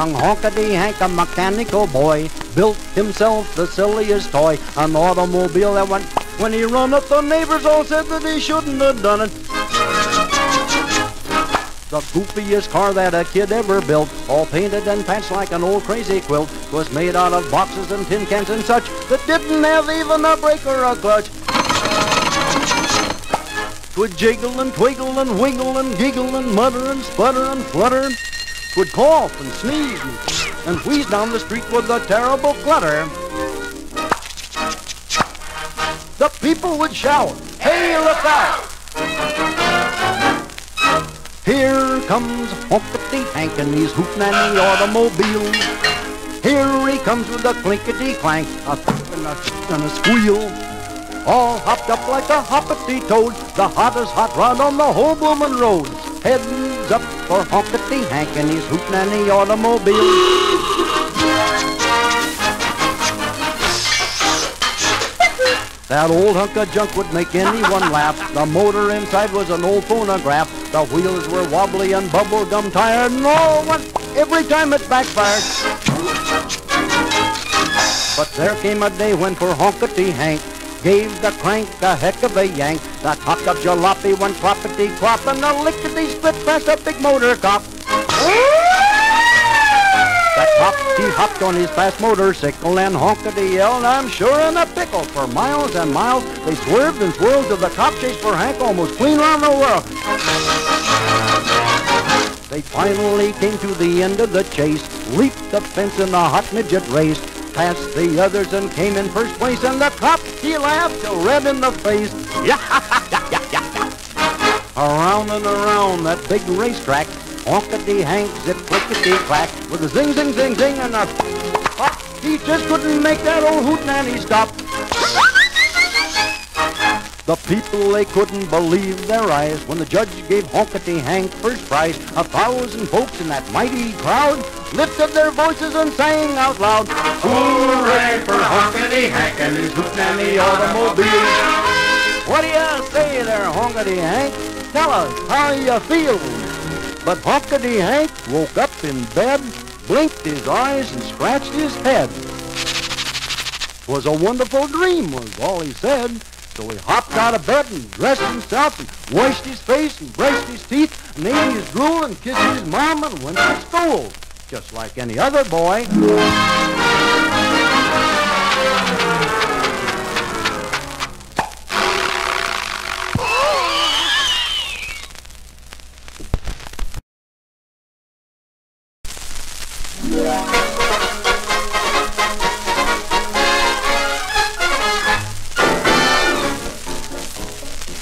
young Honkety Hank, a mechanical boy, built himself the silliest toy, an automobile that went. When he run up, the neighbors all said that he shouldn't have done it. The goofiest car that a kid ever built, all painted and patched like an old crazy quilt, was made out of boxes and tin cans and such that didn't have even a brake or a clutch. 'Twould jiggle and twiggle and wiggle and giggle and mutter and sputter and flutter. 'Twould cough and sneeze and wheeze down the street with a terrible clutter. The people would shout, "Hey, look out! Here comes Honkety Hank and he's hootin' at the automobile. Here he comes with a clinkety-clank, a thump and a squeal. All hopped up like a hoppity toad, the hottest hot rod on the whole bloomin' road. Heads up for Honkety Hank and he's hootin' at the automobile. That old hunk of junk would make anyone laugh. The motor inside was an old phonograph. The wheels were wobbly and bubblegum tired, and all went every time it backfired. But there came a day when poor Honkety Hank gave the crank a heck of a yank. That hot up jalopy went cloppity-clop, and the lickety-split past a big motor cop. That cop, he hopped on his fast motorcycle, and Honkety yelled, "I'm sure in a pickle." For miles and miles, they swerved and swirled till the cop chased for Hank almost clean around the world. They finally came to the end of the chase, leaped the fence in a hot midget race, passed the others and came in first place, and the cop, he laughed till red in the face. Around and around that big racetrack, Honkety Hank zip clickety-clack with a zing, zing, zing, zing, and a pop. He just couldn't make that old hootenanny stop. The people, they couldn't believe their eyes when the judge gave Honkety Hank first prize. 1,000 folks in that mighty crowd lifted their voices and sang out loud, "Hooray for Honkety Hank and his hootenanny automobile." What do you say there, Honkety Hank? Tell us how you feel. But Honkety Hank woke up in bed, blinked his eyes, and scratched his head. "'Twas a wonderful dream," was all he said. So he hopped out of bed and dressed himself and washed his face and brushed his teeth and ate his drool and kissed his mom and went to school, just like any other boy.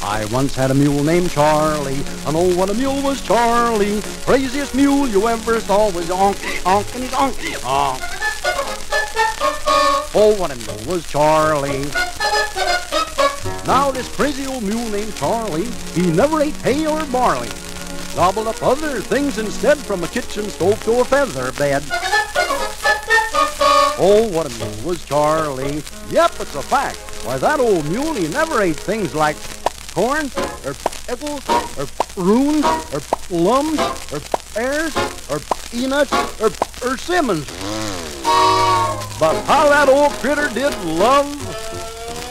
I once had a mule named Charlie, and oh, what a mule was Charlie. Craziest mule you ever saw was Honkety, Honkety, Honkety, honk. Oh, what a mule was Charlie. Now this crazy old mule named Charlie, he never ate hay or barley. Gobbled up other things instead, from a kitchen stove to a feather bed. Oh, what a mule was Charlie. Yep, it's a fact. Why, that old mule, he never ate things like corn, or pickles, or prunes, or plums, or pears, or peanuts, or simmons. But how that old critter did love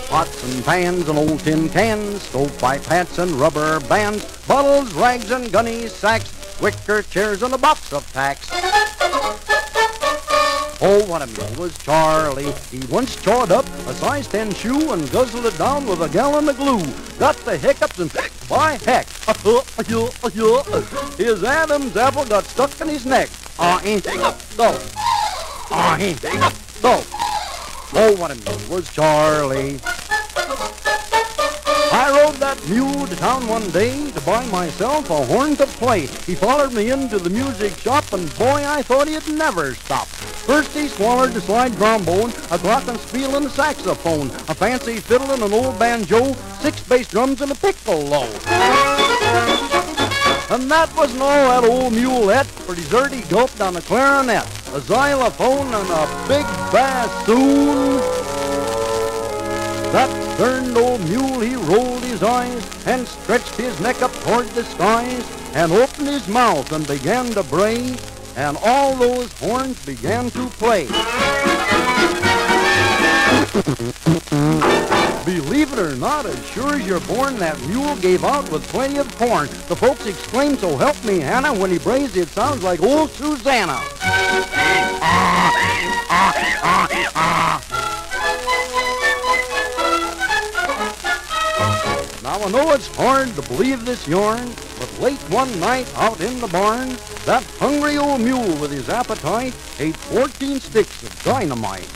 pots and pans and old tin cans, stovepipe hats and rubber bands, bottles, rags and gunny sacks, wicker chairs and a box of tacks. Oh, what a mule was Charlie. He once chawed up a size 10 shoe and guzzled it down with a gallon of glue. Got the hiccups and, by heck, his Adam's apple got stuck in his neck. Oh, what a mule was Charlie. I rode that mule to town one day to buy myself a horn to play. He followed me into the music shop, and boy, I thought he'd never stop. First he swallowed the slide trombone, a glockenspiel and a saxophone, a fancy fiddle and an old banjo, 6 bass drums and a piccolo. And that wasn't all that old mule ate. For dessert he gulped on a clarinet, a xylophone and a big bassoon. That stern old mule, he rolled his eyes and stretched his neck up toward the skies and opened his mouth and began to bray. and all those horns began to play. Believe it or not, as sure as you're born, that mule gave out with plenty of corn. The folks exclaimed, "So help me, Hannah," when he brays it sounds like old Susanna. Now I know it's hard to believe this yarn, but late one night out in the barn, that hungry old mule with his appetite ate 14 sticks of dynamite.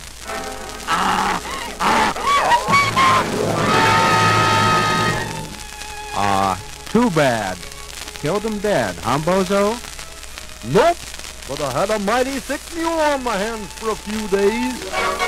Too bad. Killed him dead, huh, Bozo? Nope, but I had a mighty sick mule on my hands for a few days.